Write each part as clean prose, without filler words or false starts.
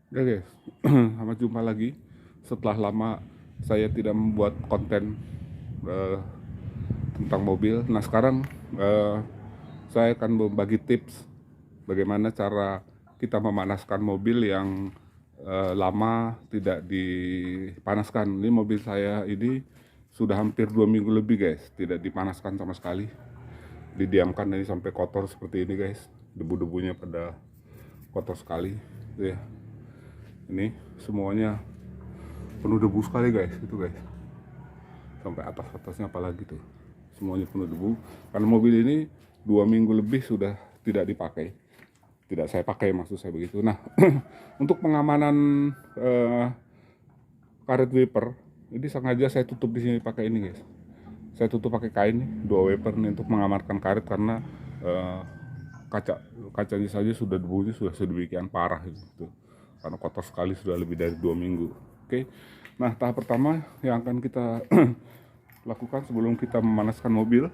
Ya guys, selamat jumpa lagi. Setelah lama saya tidak membuat konten eh, tentang mobil. Nah sekarang saya akan membagi tips bagaimana cara kita memanaskan mobil yang lama tidak dipanaskan. Ini mobil saya ini sudah hampir 2 minggu lebih guys, tidak dipanaskan sama sekali. Didiamkan ini sampai kotor seperti ini guys. Debu-debunya pada kotor sekali. Tuh ya. Ini semuanya penuh debu sekali guys, itu guys, sampai atasnya apalagi tuh semuanya penuh debu karena mobil ini 2 minggu lebih sudah tidak dipakai, tidak saya pakai maksud saya begitu. Nah untuk pengamanan karet wiper ini sengaja saya tutup di sini pakai ini guys, saya tutup pakai kain nih, 2 wiper nih untuk mengamankan karet karena eh, kacanya saja sudah debunya sudah sedemikian parah gitu karena kotor sekali sudah lebih dari 2 minggu. Oke, nah tahap pertama yang akan kita lakukan sebelum kita memanaskan mobil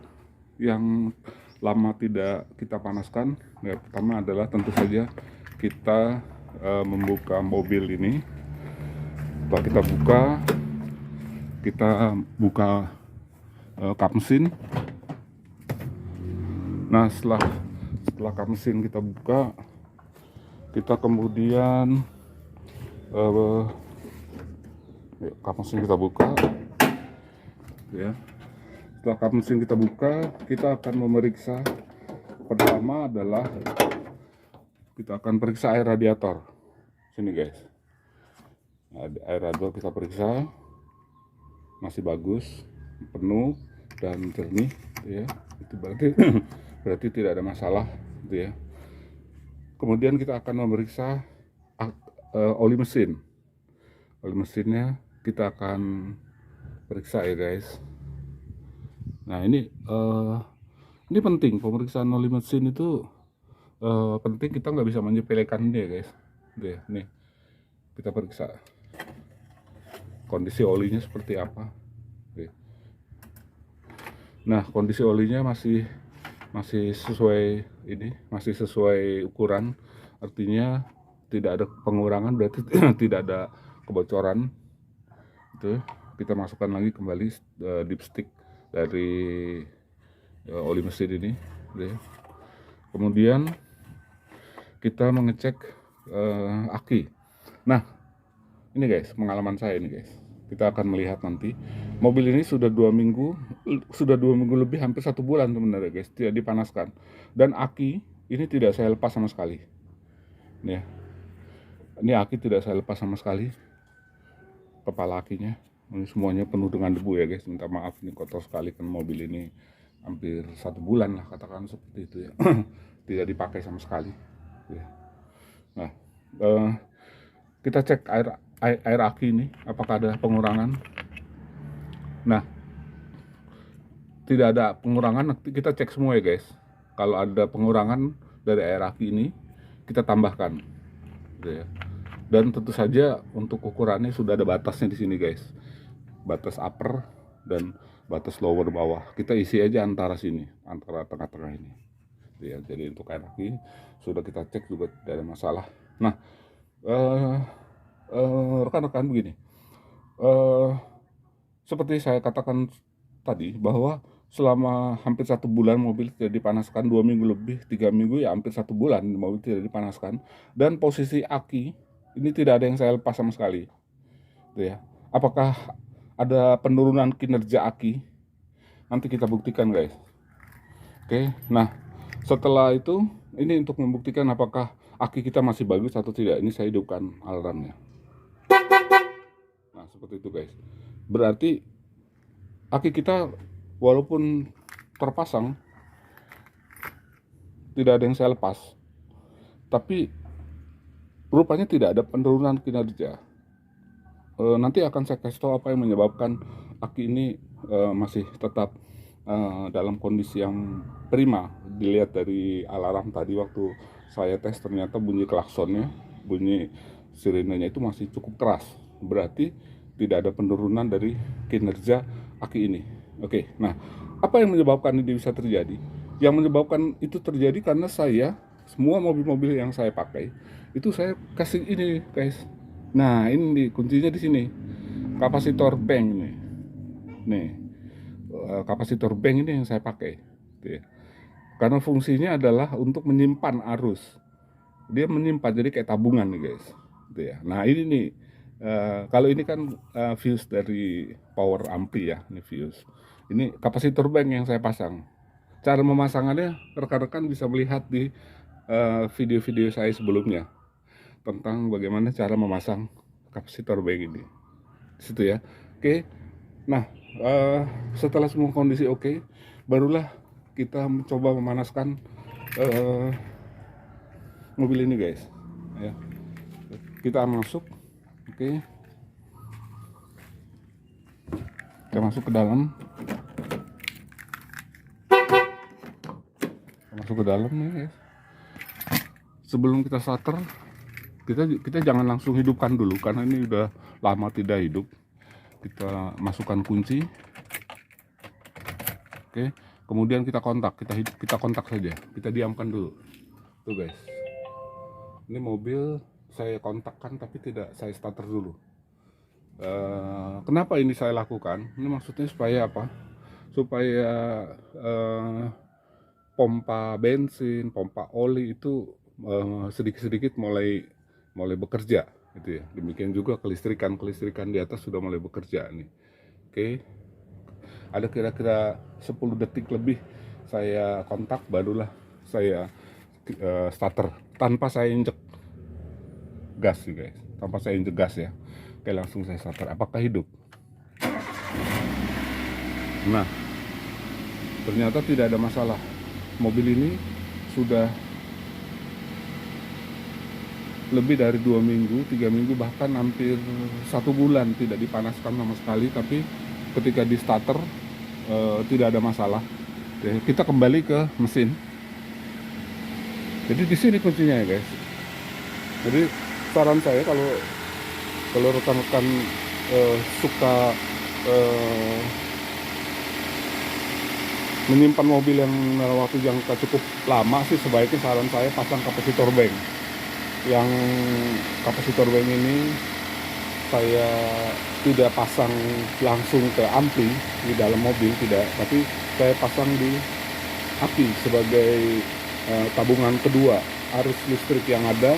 yang lama tidak kita panaskan, yang pertama adalah tentu saja kita membuka mobil ini. Setelah kita buka kap mesin. Nah setelah kap mesin kita buka, kita kemudian kap mesin kita buka ya. Setelah kap mesin kita buka, kita akan memeriksa. Pertama adalah kita akan periksa air radiator. Sini guys. Nah, air radiator kita periksa masih bagus, penuh dan jernih ya. Itu berarti berarti tidak ada masalah gitu ya. Kemudian kita akan memeriksa oli mesin. Oli mesinnya kita akan periksa ya guys. Nah ini penting, pemeriksaan oli mesin itu penting, kita nggak bisa menyepelekan dia guys. Dia nih kita periksa kondisi olinya seperti apa. Oke. Nah kondisi olinya masih sesuai ini, masih sesuai ukuran, artinya tidak ada pengurangan, berarti tidak ada kebocoran. Itu kita masukkan lagi kembali dipstick dari oli mesin ini gitu ya. Kemudian kita mengecek aki. Nah ini guys, pengalaman saya ini guys, kita akan melihat nanti mobil ini sudah 2 minggu, lebih, hampir 1 bulan sebenarnya guys, tidak dipanaskan. Dan aki ini tidak saya lepas sama sekali nih ya. Ini aki tidak saya lepas sama sekali, kepala akinya ini semuanya penuh dengan debu ya guys. Minta maaf ini kotor sekali kan, mobil ini hampir 1 bulan lah katakan seperti itu ya. Tidak dipakai sama sekali ya. Nah kita cek air aki ini apakah ada pengurangan. Nah tidak ada pengurangan, kita cek semua ya guys. Kalau ada pengurangan dari air aki ini kita tambahkan gitu ya. Dan tentu saja untuk ukurannya sudah ada batasnya di sini guys, batas upper dan batas lower bawah. Kita isi aja antara sini, antara tengah-tengah ini ya. Jadi untuk air aki sudah kita cek juga tidak ada masalah. Nah rekan-rekan begini, seperti saya katakan tadi bahwa selama hampir 1 bulan mobil tidak dipanaskan, 2 minggu lebih, 3 minggu, ya hampir 1 bulan mobil tidak dipanaskan. Dan posisi aki ini tidak ada yang saya lepas sama sekali gitu ya. Apakah ada penurunan kinerja aki? Nanti kita buktikan guys. Oke, nah setelah itu ini untuk membuktikan apakah aki kita masih bagus atau tidak, ini saya hidupkan alarmnya. Nah seperti itu guys, berarti aki kita walaupun terpasang tidak ada yang saya lepas, tapi rupanya tidak ada penurunan kinerja. Nanti akan saya kasih tahu apa yang menyebabkan aki ini masih tetap dalam kondisi yang prima. Dilihat dari alarm tadi waktu saya tes, ternyata bunyi klaksonnya, bunyi sirenenya itu masih cukup keras. Berarti tidak ada penurunan dari kinerja aki ini. Oke, nah apa yang menyebabkan ini bisa terjadi? Yang menyebabkan itu terjadi karena saya semua mobil-mobil yang saya pakai itu saya kasih ini guys. Nah ini kuncinya di sini, kapasitor bank nih kapasitor bank ini yang saya pakai gitu ya. Karena fungsinya adalah untuk menyimpan arus, dia menyimpan jadi kayak tabungan nih guys gitu ya. Nah ini nih kalau ini kan fuse dari power ampli ya, ini fuse, ini kapasitor bank yang saya pasang. Cara memasangannya rekan-rekan bisa melihat di video-video saya sebelumnya tentang bagaimana cara memasang kapasitor bank ini di situ ya. Oke, nah setelah semua kondisi oke, barulah kita mencoba memanaskan mobil ini guys ya. Kita masuk, oke, kita masuk ke dalam, nih guys. Sebelum kita starter, kita jangan langsung hidupkan dulu karena ini udah lama tidak hidup. Kita masukkan kunci, oke, kemudian kita kontak, kita kontak saja, kita diamkan dulu tuh guys. Ini mobil saya kontakkan tapi tidak saya starter dulu. Kenapa ini saya lakukan? Ini maksudnya supaya apa? Supaya pompa bensin, pompa oli itu sedikit-sedikit mulai bekerja gitu ya. Demikian juga kelistrikan di atas sudah mulai bekerja nih. Oke. Ada kira-kira 10 detik lebih saya kontak, barulah saya starter tanpa saya injek gas sih guys. Tanpa saya injek gas ya. Oke, langsung saya starter. Apakah hidup? Nah, ternyata tidak ada masalah. Mobil ini sudah lebih dari 2 minggu, 3 minggu, bahkan hampir 1 bulan tidak dipanaskan sama sekali. Tapi ketika di starter tidak ada masalah. Oke, kita kembali ke mesin. Jadi di sini kuncinya ya guys. Jadi saran saya kalau rekan-rekan suka menyimpan mobil yang waktu jangka cukup lama sih, sebaiknya saran saya pasang kapasitor bank. Yang kapasitor bank ini saya tidak pasang langsung ke ampli di dalam mobil, tidak, tapi saya pasang di aki sebagai tabungan kedua arus listrik yang ada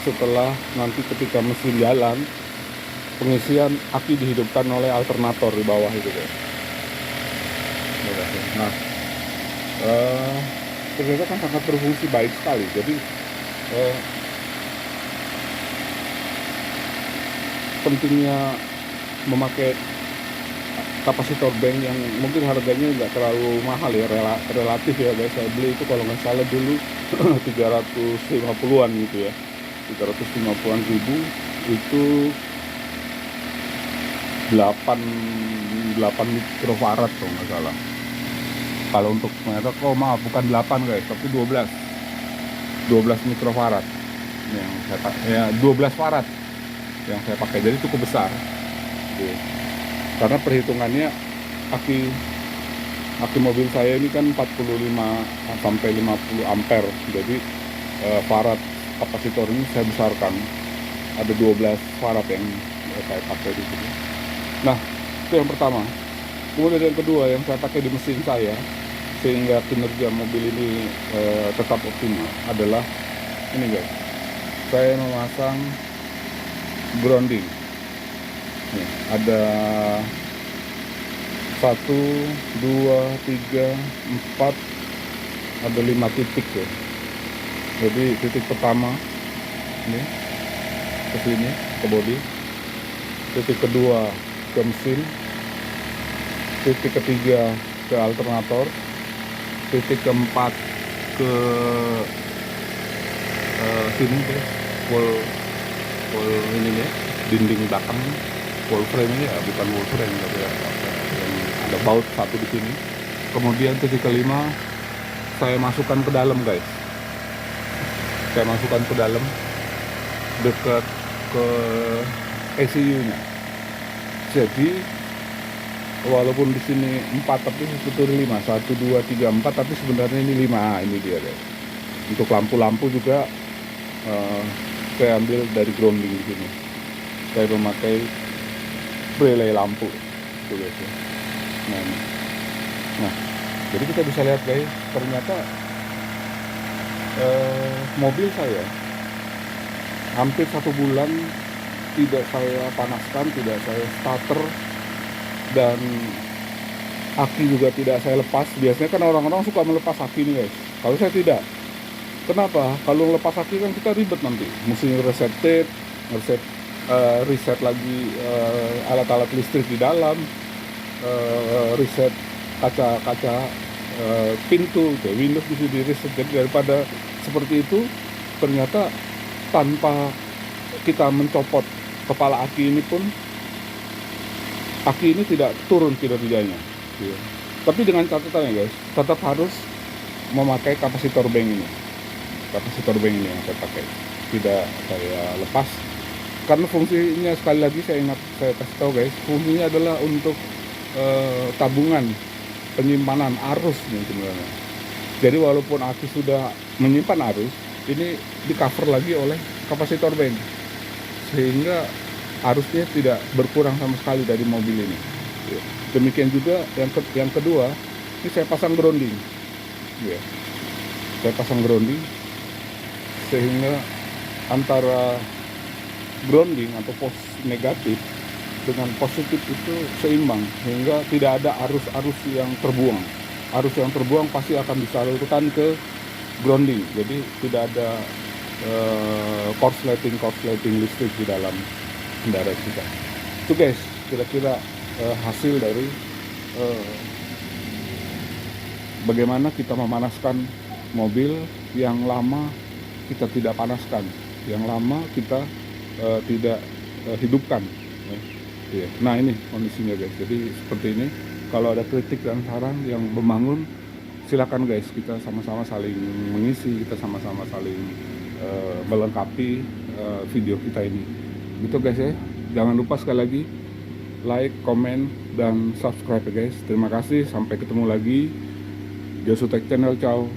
setelah nanti ketika mesin jalan, pengisian aki dihidupkan oleh alternator di bawah itu guys. Nah, ternyata kan sangat berfungsi baik sekali. Jadi pentingnya memakai kapasitor bank yang mungkin harganya nggak terlalu mahal ya, relatif ya guys. Saya beli itu kalau nggak salah dulu 350-an gitu ya, 350-an ribu, itu 8 mikrofarad kalau nggak salah. Kalau untuk merek, oh maaf, bukan 8 guys, tapi 12 mikrofarad yang saya pakai, ya 12 farad yang saya pakai, jadi cukup besar. Oke. Karena perhitungannya aki mobil saya ini kan 45 sampai 50 ampere, jadi farad kapasitor ini saya besarkan, ada 12 farad yang saya pakai di sini. Nah, itu yang pertama. Kemudian yang kedua yang saya pakai di mesin saya sehingga kinerja mobil ini tetap optimal adalah ini guys. Saya memasang grounding. Nih, ada 1, 2, 3, 4, ada 5 titik ya. Jadi titik pertama ini ke sini, ke bodi. Titik kedua ke mesin. Titik ketiga ke alternator. Titik keempat ke sini guys, wall ini ya, dinding belakang, wall frame ya, bukan wall frame tapi ya, yang ada baut satu di sini. Kemudian titik kelima saya masukkan ke dalam guys, saya masukkan ke dalam dekat ke ECU-nya. Jadi walaupun di sini 4 tapi sebetulnya 5, 1, 2, 3, 4, tapi sebenarnya ini 5. Ini dia guys. Untuk lampu-lampu juga saya ambil dari grounding di sini. Saya memakai relay lampu tuh guys ya. Nah, jadi kita bisa lihat guys, ternyata mobil saya hampir 1 bulan tidak saya panaskan, tidak saya starter, dan aki juga tidak saya lepas. Biasanya kan orang-orang suka melepas aki nih guys, kalau saya tidak. Kenapa? Kalau lepas aki kan kita ribet nanti, mesti reset tape, reset lagi alat-alat listrik di dalam, reset kaca-kaca pintu, Windows bisa di reset. Jadi daripada seperti itu, ternyata tanpa kita mencopot kepala aki ini pun, aki ini tidak turun kinerjanya. Tapi dengan catatan ya guys, tetap harus memakai kapasitor bank ini. Kapasitor bank ini yang saya pakai, tidak saya lepas, karena fungsinya sekali lagi saya kasih tahu guys, fungsinya adalah untuk tabungan penyimpanan arus nih sebenarnya. Jadi walaupun aki sudah menyimpan arus, ini di cover lagi oleh kapasitor bank, sehingga arusnya tidak berkurang sama sekali dari mobil ini. Demikian juga yang kedua, ini saya pasang grounding. Saya pasang grounding sehingga antara grounding atau pos negatif dengan positif itu seimbang, sehingga tidak ada arus-arus yang terbuang. Arus yang terbuang pasti akan disalurkan ke grounding, jadi tidak ada korsleting listrik di dalam kendaraan kita. Itu guys, kira-kira hasil dari bagaimana kita memanaskan mobil yang lama kita tidak panaskan, yang lama kita tidak hidupkan. Nah ini kondisinya guys, jadi seperti ini. Kalau ada kritik dan saran yang membangun, silakan guys, kita sama-sama saling mengisi, kita sama-sama saling melengkapi video kita ini. Gitu guys ya. Jangan lupa sekali lagi like, komen, dan subscribe ya guys. Terima kasih, sampai ketemu lagi. Josu Tech Channel, ciao.